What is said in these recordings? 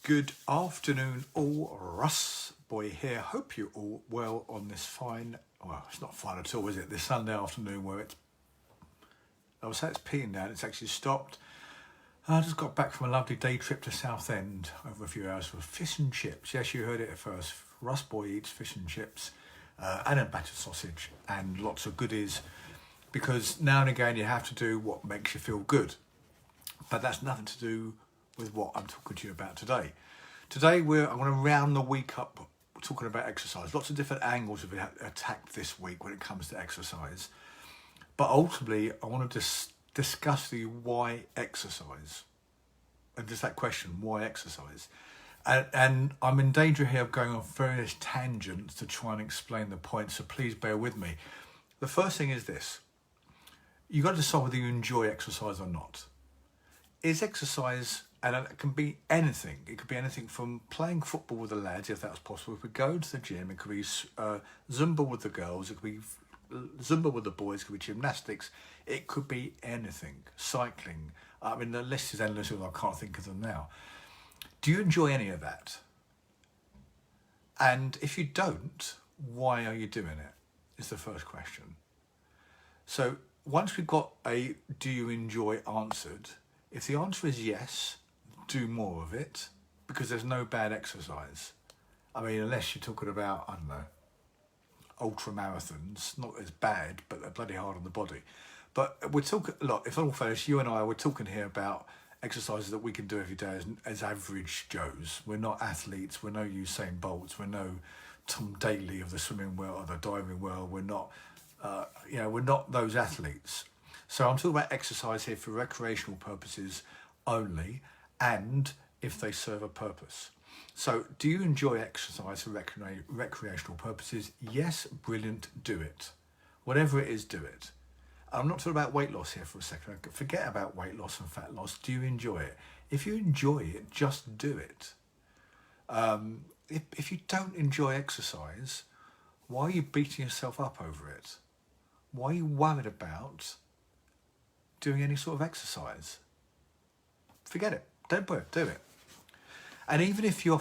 Good afternoon all, Russ boy here. Hope you're all well on this fine, well it's not fine at all is it, this Sunday afternoon where I would say it's peeing down, it's actually stopped. I just got back from a lovely day trip to Southend over a few hours for fish and chips. Yes, you heard it at first. Russ boy eats fish and chips and a battered sausage and lots of goodies, because now and again you have to do what makes you feel good. But that's nothing to do with what I'm talking to you about today. Today I'm going to round the week up talking about exercise. Lots of different angles have been attacked this week when it comes to exercise. But ultimately I want to discuss the why exercise. And just that question, why exercise? And I'm in danger here of going on various tangents to try and explain the point, so please bear with me. The first thing is this. You've got to decide whether you enjoy exercise or not. Is exercise, and it can be anything. It could be anything from playing football with the lads, if that's possible. If we go to the gym, it could be Zumba with the girls. It could be Zumba with the boys. It could be gymnastics. It could be anything. Cycling. I mean, the list is endless, and I can't think of them now. Do you enjoy any of that? And if you don't, why are you doing it? Is the first question. So once we've got a do you enjoy answered, if the answer is yes, do more of it, because there's no bad exercise. I mean, unless you're talking about, I don't know, ultra marathons, not as bad, but they're bloody hard on the body. But we're talking, look, if all fails, you and I, we're talking here about exercises that we can do every day as average Joes. We're not athletes, we're no Usain Bolts, we're no Tom Daley of the swimming world or the diving world. We're not, we're not those athletes. So I'm talking about exercise here for recreational purposes only, and if they serve a purpose. So do you enjoy exercise for recreational purposes? Yes, brilliant, do it. Whatever it is, do it. I'm not talking about weight loss here for a second. Forget about weight loss and fat loss. Do you enjoy it? If you enjoy it, just do it. If you don't enjoy exercise, why are you beating yourself up over it? Why are you worried about doing any sort of exercise? Forget it. Don't do it. Do it. And even if your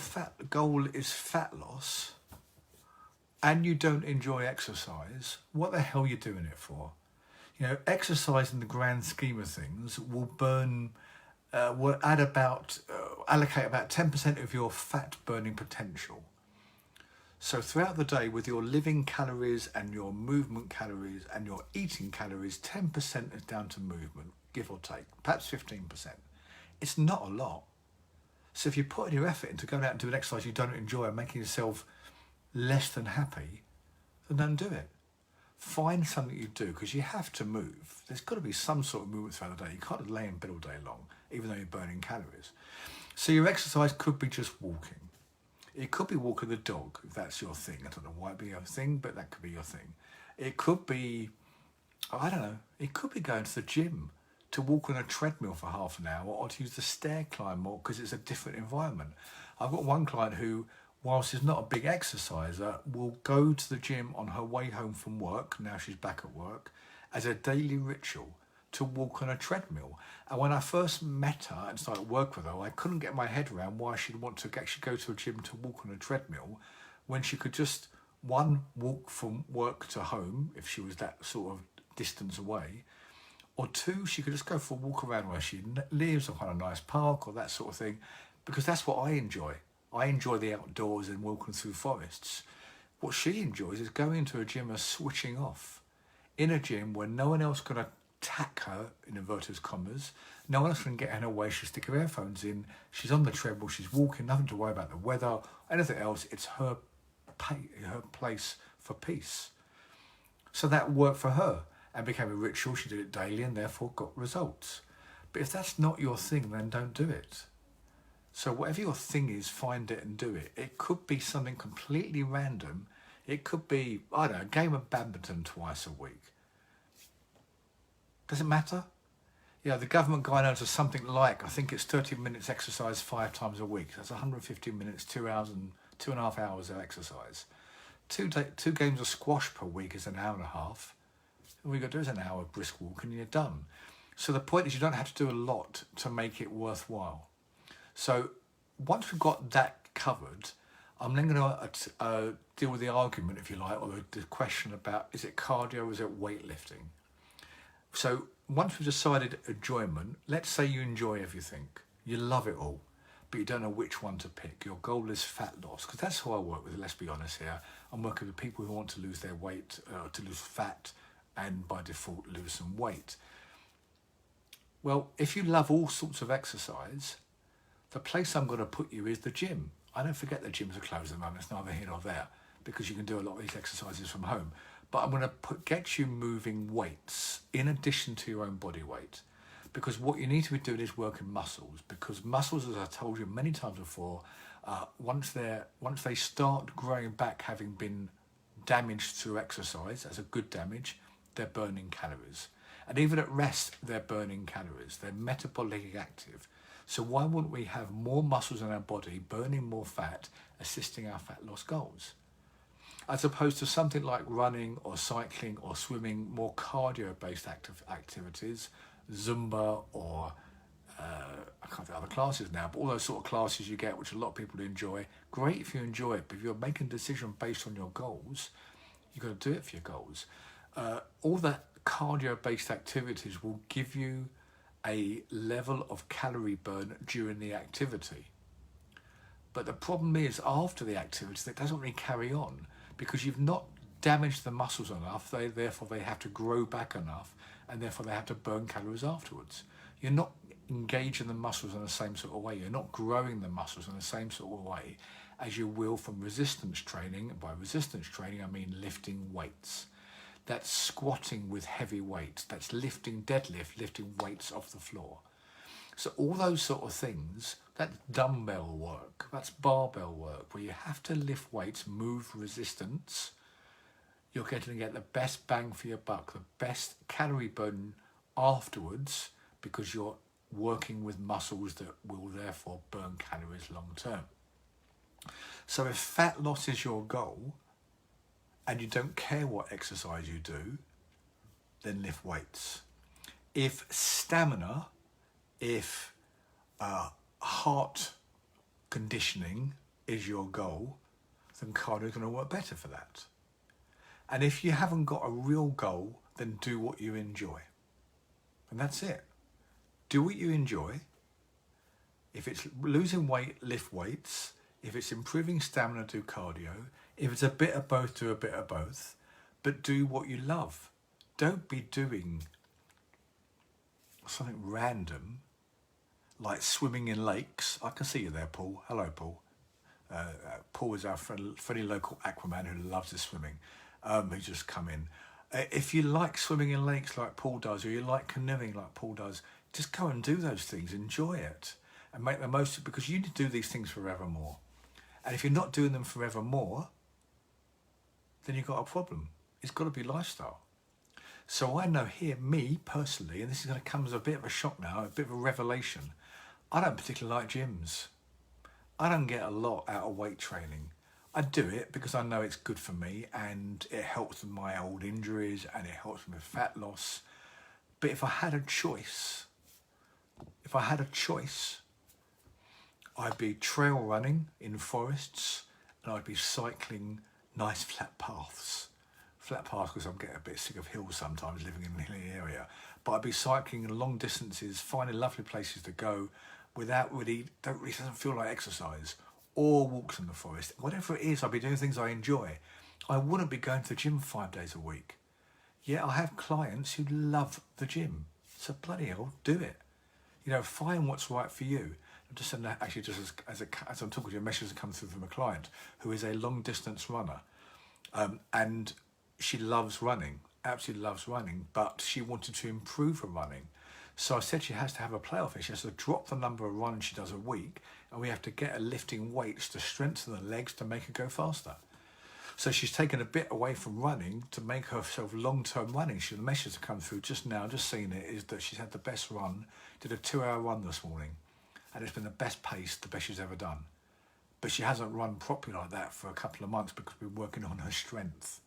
goal is fat loss and you don't enjoy exercise, what the hell are you doing it for? You know, exercise in the grand scheme of things will allocate about 10% of your fat burning potential. So throughout the day, with your living calories and your movement calories and your eating calories, 10% is down to movement, give or take, perhaps 15%. It's not a lot. So if you're putting your effort into going out and doing exercise you don't enjoy and making yourself less than happy, then don't do it. Find something you do, because you have to move. There's got to be some sort of movement throughout the day. You can't lay in bed all day long, even though you're burning calories. So your exercise could be just walking. It could be walking the dog, if that's your thing. I don't know why it'd be your thing, but that could be your thing. It could be, I don't know, it could be going to the gym to walk on a treadmill for half an hour, or to use the stair climb more because it's a different environment. I've got one client who, whilst she's not a big exerciser, will go to the gym on her way home from work, now she's back at work, as a daily ritual to walk on a treadmill. And when I first met her and started work with her, I couldn't get my head around why she'd want to actually go to a gym to walk on a treadmill when she could just, one, walk from work to home if she was that sort of distance away, or two, she could just go for a walk around where she lives, or on a nice park or that sort of thing, because that's what I enjoy. I enjoy the outdoors and walking through forests. What she enjoys is going to a gym and switching off. In a gym where no one else can attack her, in inverted commas, no one else can get in her way, she'll stick her earphones in, she's on the treadmill, she's walking, nothing to worry about the weather, anything else, it's her place for peace. So that worked for her and became a ritual, she did it daily and therefore got results. But if that's not your thing, then don't do it. So whatever your thing is, find it and do it. It could be something completely random. It could be, I don't know, a game of badminton twice a week. Does it matter? Yeah, the government guidelines are something like, I think it's 30 minutes exercise 5 times a week. That's 150 minutes, 2 hours and 2.5 hours of exercise. Two games of squash per week is an hour and a half. All you've got to do is an hour of brisk walk and you're done. So the point is you don't have to do a lot to make it worthwhile. So once we've got that covered, I'm then going to deal with the argument, if you like, or the question about, is it cardio or is it weightlifting? So once we've decided enjoyment, let's say you enjoy everything, you love it all, but you don't know which one to pick. Your goal is fat loss, because that's who I work with, let's be honest here. I'm working with people who want to lose their weight, to lose fat, and by default lose some weight. Well, if you love all sorts of exercise, the place I'm going to put you is the gym. I don't forget the gyms are closed at the moment, it's neither here nor there, because you can do a lot of these exercises from home. But I'm going to get you moving weights in addition to your own body weight. Because what you need to be doing is working muscles. Because muscles, as I told you many times before, once they start growing back, having been damaged through exercise, as a good damage, they're burning calories. And even at rest, they're burning calories. They're metabolically active. So why wouldn't we have more muscles in our body, burning more fat, assisting our fat loss goals? As opposed to something like running or cycling or swimming, more cardio-based activities, Zumba or I can't think of other classes now, but all those sort of classes you get, which a lot of people enjoy. Great if you enjoy it, but if you're making a decision based on your goals, you've got to do it for your goals. All the cardio-based activities will give you a level of calorie burn during the activity. But the problem is, after the activity, that doesn't really carry on because you've not damaged the muscles enough. Therefore, they have to grow back enough, and therefore they have to burn calories afterwards. You're not engaging the muscles in the same sort of way. You're not growing the muscles in the same sort of way as you will from resistance training. And by resistance training, I mean lifting weights. That's squatting with heavy weights. That's lifting lifting weights off the floor. So all those sort of things, that's dumbbell work, that's barbell work, where you have to lift weights, move resistance. You're going to get the best bang for your buck, the best calorie burn afterwards, because you're working with muscles that will therefore burn calories long term. So if fat loss is your goal, and you don't care what exercise you do, then lift weights. If stamina, if heart conditioning is your goal, then cardio is going to work better for that. And if you haven't got a real goal, then do what you enjoy. And that's it. Do what you enjoy. If it's losing weight, lift weights. If it's improving stamina, do cardio. If it's a bit of both, do a bit of both. But do what you love. Don't be doing something random, like swimming in lakes. I can see you there, Paul. Hello, Paul. Paul is our friendly local aquaman who loves his swimming, who's just come in. If you like swimming in lakes like Paul does, or you like canoeing like Paul does, just go and do those things. Enjoy it and make the most of it, because you need to do these things forevermore. And if you're not doing them forevermore, then you've got a problem. It's got to be lifestyle. So I know here, me personally, and this is going to come as a bit of a shock now, a bit of a revelation, I don't particularly like gyms. I don't get a lot out of weight training. I do it because I know it's good for me and it helps with my old injuries and it helps me with fat loss. But if I had a choice, I'd be trail running in forests and I'd be cycling nice flat paths. Flat paths because I'm getting a bit sick of hills sometimes living in a hilly area. But I'd be cycling long distances, finding lovely places to go without doesn't feel like exercise, or walks in the forest. Whatever it is, I'd be doing things I enjoy. I wouldn't be going to the gym 5 days a week. Yeah, I have clients who love the gym. So bloody hell, do it. You know, find what's right for you. Just actually, just as I'm talking to you, a message has come through from a client who is a long distance runner, and she loves running, absolutely loves running, but she wanted to improve her running. So I said she has to have a playoff. She has to drop the number of runs she does a week, and we have to get her lifting weights to strengthen the legs to make her go faster. So she's taken a bit away from running to make herself long-term running. The message that come through just now, just seen it, is that she's had the best run, did a 2-hour run this morning, and it's been the best pace, the best she's ever done. But she hasn't run properly like that for a couple of months because we've been working on her strength.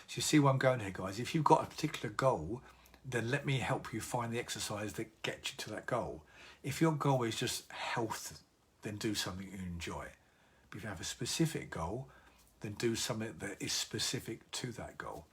So you see where I'm going here, guys. If you've got a particular goal, then let me help you find the exercise that gets you to that goal. If your goal is just health then do something you enjoy. But if you have a specific goal, then do something that is specific to that goal.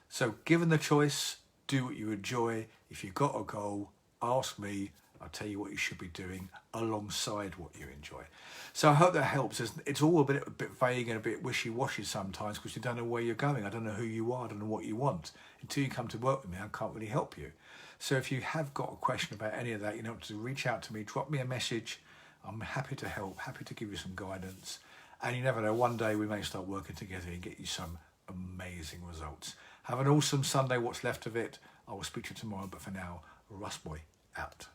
So given the choice, do what you enjoy. If you've got a goal, ask me. I'll tell you what you should be doing alongside what you enjoy. So I hope that helps. It's all a bit vague and a bit wishy-washy sometimes because you don't know where you're going. I don't know who you are. I don't know what you want. Until you come to work with me, I can't really help you. So if you have got a question about any of that, you know, to reach out to me, drop me a message. I'm happy to help, happy to give you some guidance. And you never know, one day we may start working together and get you some amazing results. Have an awesome Sunday, what's left of it. I will speak to you tomorrow, but for now, Russ Boy out.